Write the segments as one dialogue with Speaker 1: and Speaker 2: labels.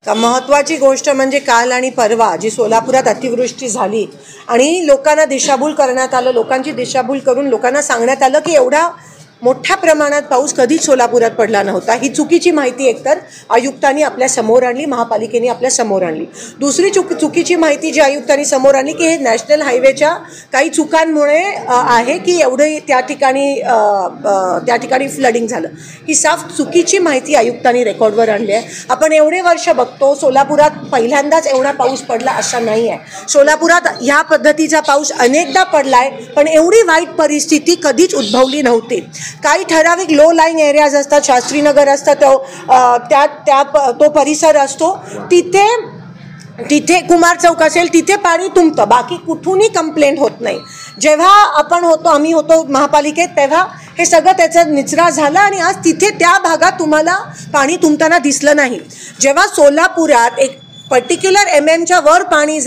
Speaker 1: महत्त्वाची गोष्ट म्हणजे काल आणि परवा जी सोलापुरात अतिवृष्टी झाली आणि लोकांना दिशाभूल करण्यात आलं, लोकांची दिशाभूल करून लोकांना सांगण्यात आलं की एवढा मोठ्या प्रमाणात पाऊस कधीच सोलापुरात पडला नव्हता. ही चुकीची माहिती एकतर आयुक्तांनी आपल्या समोर आणली, महापालिकेने आपल्या समोर आणली. दुसरी चुकीची माहिती जी आयुक्तांनी समोर आणली की हे नॅशनल हायवेच्या काही चुकांमुळे आहे की एवढे त्या ठिकाणी फ्लडिंग झालं. ही साफ चुकीची माहिती आयुक्तांनी रेकॉर्डवर आणली आहे. आपण एवढे वर्ष बघतो सोलापुरात पहिल्यांदाच एवढा पाऊस पडला असा नाही आहे. सोलापुरात ह्या पद्धतीचा पाऊस अनेकदा पडला आहे, पण एवढी वाईट परिस्थिती कधीच उद्भवली नव्हती. काही ठराविक लो लाईन एरियाज असतात, शास्त्रीनगर असतं, तो परिसर असतो, तिथे कुमार चौक असेल तिथे पाणी तुंबतं, बाकी कुठूनही कंप्लेंट होत नाही. जेव्हा आम्ही होतो महापालिकेत तेव्हा हे सगळं त्याचा निचरा झाला आणि आज तिथे त्या भागात तुम्हाला पाणी तुंबताना दिसलं नाही. जेव्हा सोलापुरात एक पर्टिक्युलर MMच्या वर पाणी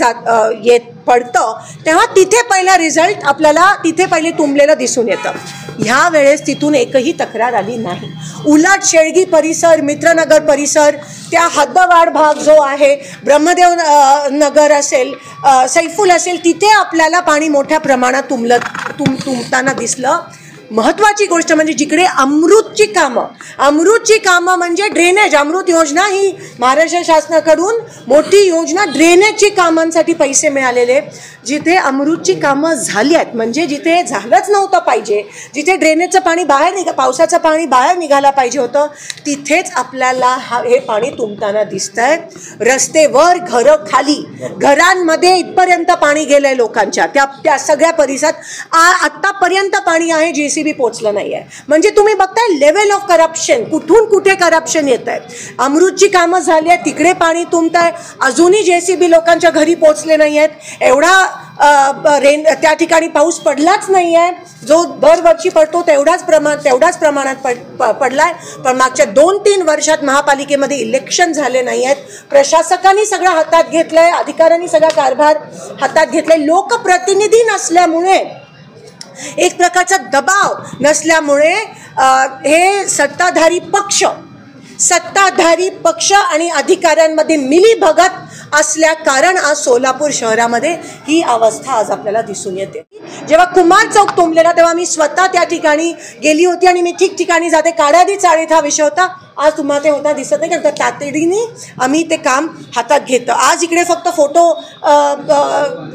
Speaker 1: पडतं तेव्हा तिथे पहिला रिझल्ट आपल्याला तिथे पहिले तुंबलेलं दिसून येतं. ह्या वेळेस तिथून एकही तक्रार आली नाही. उलट शेळगी परिसर, मित्रनगर परिसर, त्या हद्दवाढ भाग जो आहे, ब्रह्मदेव नगर असेल, सैफुल असेल, तिथे आपल्याला पाणी मोठ्या प्रमाणात तुंबताना दिसलं. महत्त्वाची गोष्ट म्हणजे जिकडे अमृतची कामं म्हणजे ड्रेनेज, अमृत योजना ही महाराष्ट्र शासनाकडून मोठी योजना, ड्रेनेजची कामांसाठी पैसे मिळालेले. जिथे अमृतची कामं झाली आहेत म्हणजे जिथे झालंच नव्हतं पाहिजे, जिथे ड्रेनेजचं पाणी पावसाचं पाणी बाहेर निघायला पाहिजे होतं, तिथेच आपल्याला हे पाणी तुंबताना दिसतं आहे. रस्तेवर, घरं खाली, घरांमध्ये इथपर्यंत पाणी गेलं आहे लोकांच्या. त्या सगळ्या परिसरात आत्तापर्यंत पाणी आहे, JCB पोचलं नाही आहे. म्हणजे तुम्ही बघताय लेवल ऑफ करप्शन, कुठून कुठे करप्शन येत आहे. अमृतची कामं झाली आहेत, तिकडे पाणी तुंबत आहे, अजूनही JCB लोकांच्या घरी पोचले नाही आहेत. एवढा त्या ठिकाणी पाऊस पडलाच नाही आहे, जो दरवर्षी पडतो तेवढ्याच प्रमाणात पडला आहे. पण मागच्या 2-3 वर्षात महापालिकेमध्ये इलेक्शन झाले नाही आहेत. प्रशासकांनी सगळं हातात घेतलं आहे, अधिकाऱ्यांनी सगळा कारभार हातात घेतला आहे. लोकप्रतिनिधी नसल्यामुळे, एक प्रकारचा दबाव नसल्यामुळे हे सत्ताधारी पक्ष आणि अधिकाऱ्यांमध्ये मिलीभगत असल्या कारण आज सोलापूर शहरामध्ये ही अवस्था आज आपल्याला दिसून येते. जेव्हा कुमार चौक तुंबलेला तेव्हा मी स्वतः त्या ठिकाणी गेली होती आणि मी ठिकठिकाणी जाते. काळादी चाळीत हा विषय होता. आज तुम्हाला ते होता दिसत नाही, कारण तातडीने आम्ही ते काम हातात घेतो. आज इकडे फक्त फोटो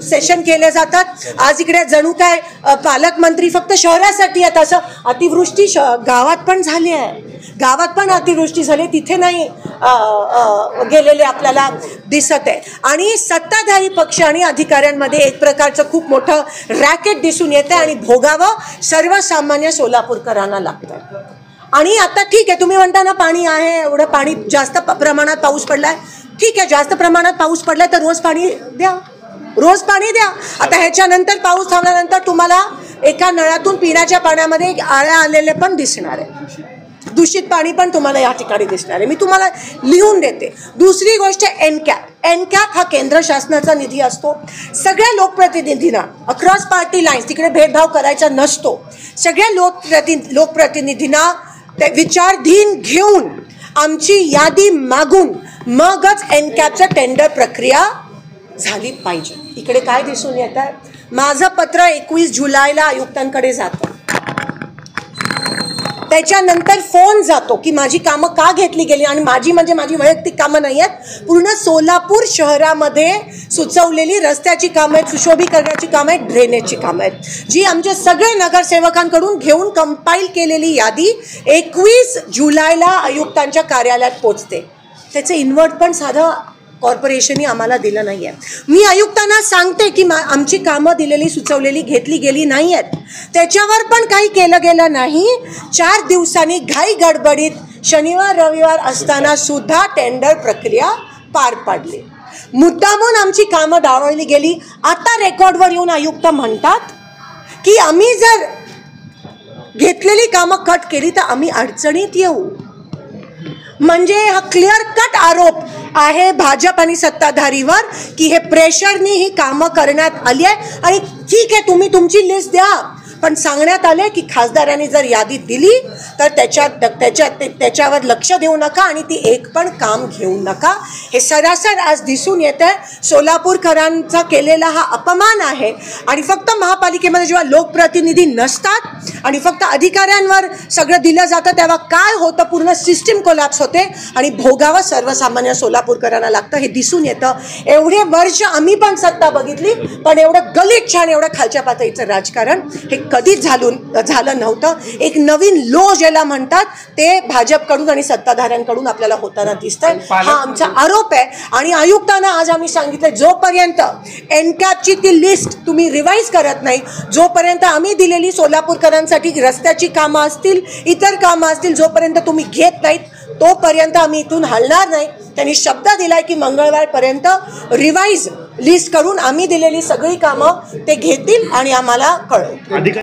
Speaker 1: सेशन केले जातात. आज इकडे जणू काय पालकमंत्री फक्त शहरासाठी आहेत. असं अतिवृष्टी गावात पण झाली आहे, गावात पण अतिवृष्टी झाली, तिथे नाही गेलेले आपल्याला दिसत आहे. आणि सत्ताधारी पक्ष आणि अधिकाऱ्यांमध्ये एक प्रकारचं खूप मोठं रॅकेट दिसून येतं आणि भोगावं सर्वसामान्य सोलापूरकरांना लागतं. आणि आता ठीक आहे, तुम्ही म्हणता ना पाणी आहे, एवढं पाणी जास्त प्रमाणात पाऊस पडलाय, ठीक आहे, जास्त प्रमाणात पाऊस पडलाय तर रोज पाणी द्या. आता ह्याच्यानंतर पाऊस थांबल्यानंतर तुम्हाला एका नळातून पिण्याच्या पाण्यामध्ये आळ्या आलेले पण दिसणार आहे, दूषित पाणी पण तुम्हाला या ठिकाणी दिसणार आहे. मी तुम्हाला लिहून देते. दुसरी गोष्ट एनकॅप हा केंद्र शासनाचा निधी असतो. सगळ्या लोकप्रतिनिधींना अक्रॉस पार्टी लाईन्स तिकडे भेदभाव करायचा नसतो. सगळ्या लोकप्रतिनिधींना ते विचारधीन घेऊन आमची यादी मागून मगच एनकॅपचं टेंडर प्रक्रिया झाली पाहिजे. इकडे काय दिसून येत आहे, माझं पत्र 21 जुलैला आयुक्तांकडे जातं. त्याच्यानंतर फोन जातो की माझी कामं का घेतली गेली, आणि माझी वैयक्तिक कामं नाही आहेत, पूर्ण सोलापूर शहरामध्ये सुचवलेली रस्त्याची कामं आहेत, सुशोभीकरणाची कामं आहेत, ड्रेनेजची कामं आहेत, जी आमच्या सगळे नगरसेवकांकडून घेऊन कंपाईल केलेली यादी 21 जुलैला आयुक्तांच्या कार्यालयात पोचते. त्याचं इन्व्हर्ट पण साधं कॉर्पोरेशनने आम्हाला दिलं नाही आहे. मी आयुक्तांना सांगते की आमची कामं दिलेली सुचवलेली घेतली गेली नाही आहेत, त्याच्यावर पण काही केलं गेलं नाही. 4 दिवसांनी घाई गडबडीत शनिवार रविवार असताना सुद्धा टेंडर प्रक्रिया पार पाडली. मुद्दामून आमची कामं डावळली गेली. आता रेकॉर्डवर येऊन आयुक्त म्हणतात की आम्ही जर घेतलेली कामं कट केली तर आम्ही अडचणीत येऊ. म्हणजे हा क्लिअर कट आरोप आहे भाजप आणि सत्ताधारीवर की हे प्रेशरनी ही कामं करण्यात आली आहे. आणि ठीक आहे, तुम्ही तुमची लिस्ट द्या, पण सांगण्यात आले की खासदारांनी जर यादी दिली तर त्याच्यावर लक्ष देऊ नका आणि ती एक पण काम घेऊ नका. हे सरासर आज दिसून येतंय. सोलापूरकरांचा केलेला हा अपमान आहे. आणि फक्त महापालिकेमध्ये जेव्हा लोकप्रतिनिधी नसतात आणि फक्त अधिकाऱ्यांवर सगळं दिलं जातं तेव्हा काय होतं, पूर्ण सिस्टीम कोलॅप्स होते आणि भोगावं सर्वसामान्य सोलापूरकरांना लागतं. हे दिसून येतं. एवढे वर्ष आम्ही पण सत्ता बघितली, पण एवढं गलिच्छ आणि एवढं खालच्या पातळीचं राजकारण हे कधीच झालं नव्हतं. एक नवीन लो ज्याला म्हणतात ते भाजपकडून आणि सत्ताधाऱ्यांकडून आपल्याला होताना दिसतंय. हा आमचा आरोप आहे. आणि आयुक्तांना आज आम्ही सांगितलं, जोपर्यंत एनकॅपची ती लिस्ट तुम्ही रिवाईज करत नाही, जोपर्यंत आम्ही दिलेली सोलापूरकरांसाठी रस्त्याची कामं असतील, इतर कामं असतील, जोपर्यंत तुम्ही घेत नाहीत तोपर्यंत आम्ही इथून हलणार नाही. त्यांनी शब्द दिलाय की मंगळवारपर्यंत रिवाईज लिस्ट करून आम्ही दिलेली सगळी कामं ते घेतील आणि आम्हाला कळवतील.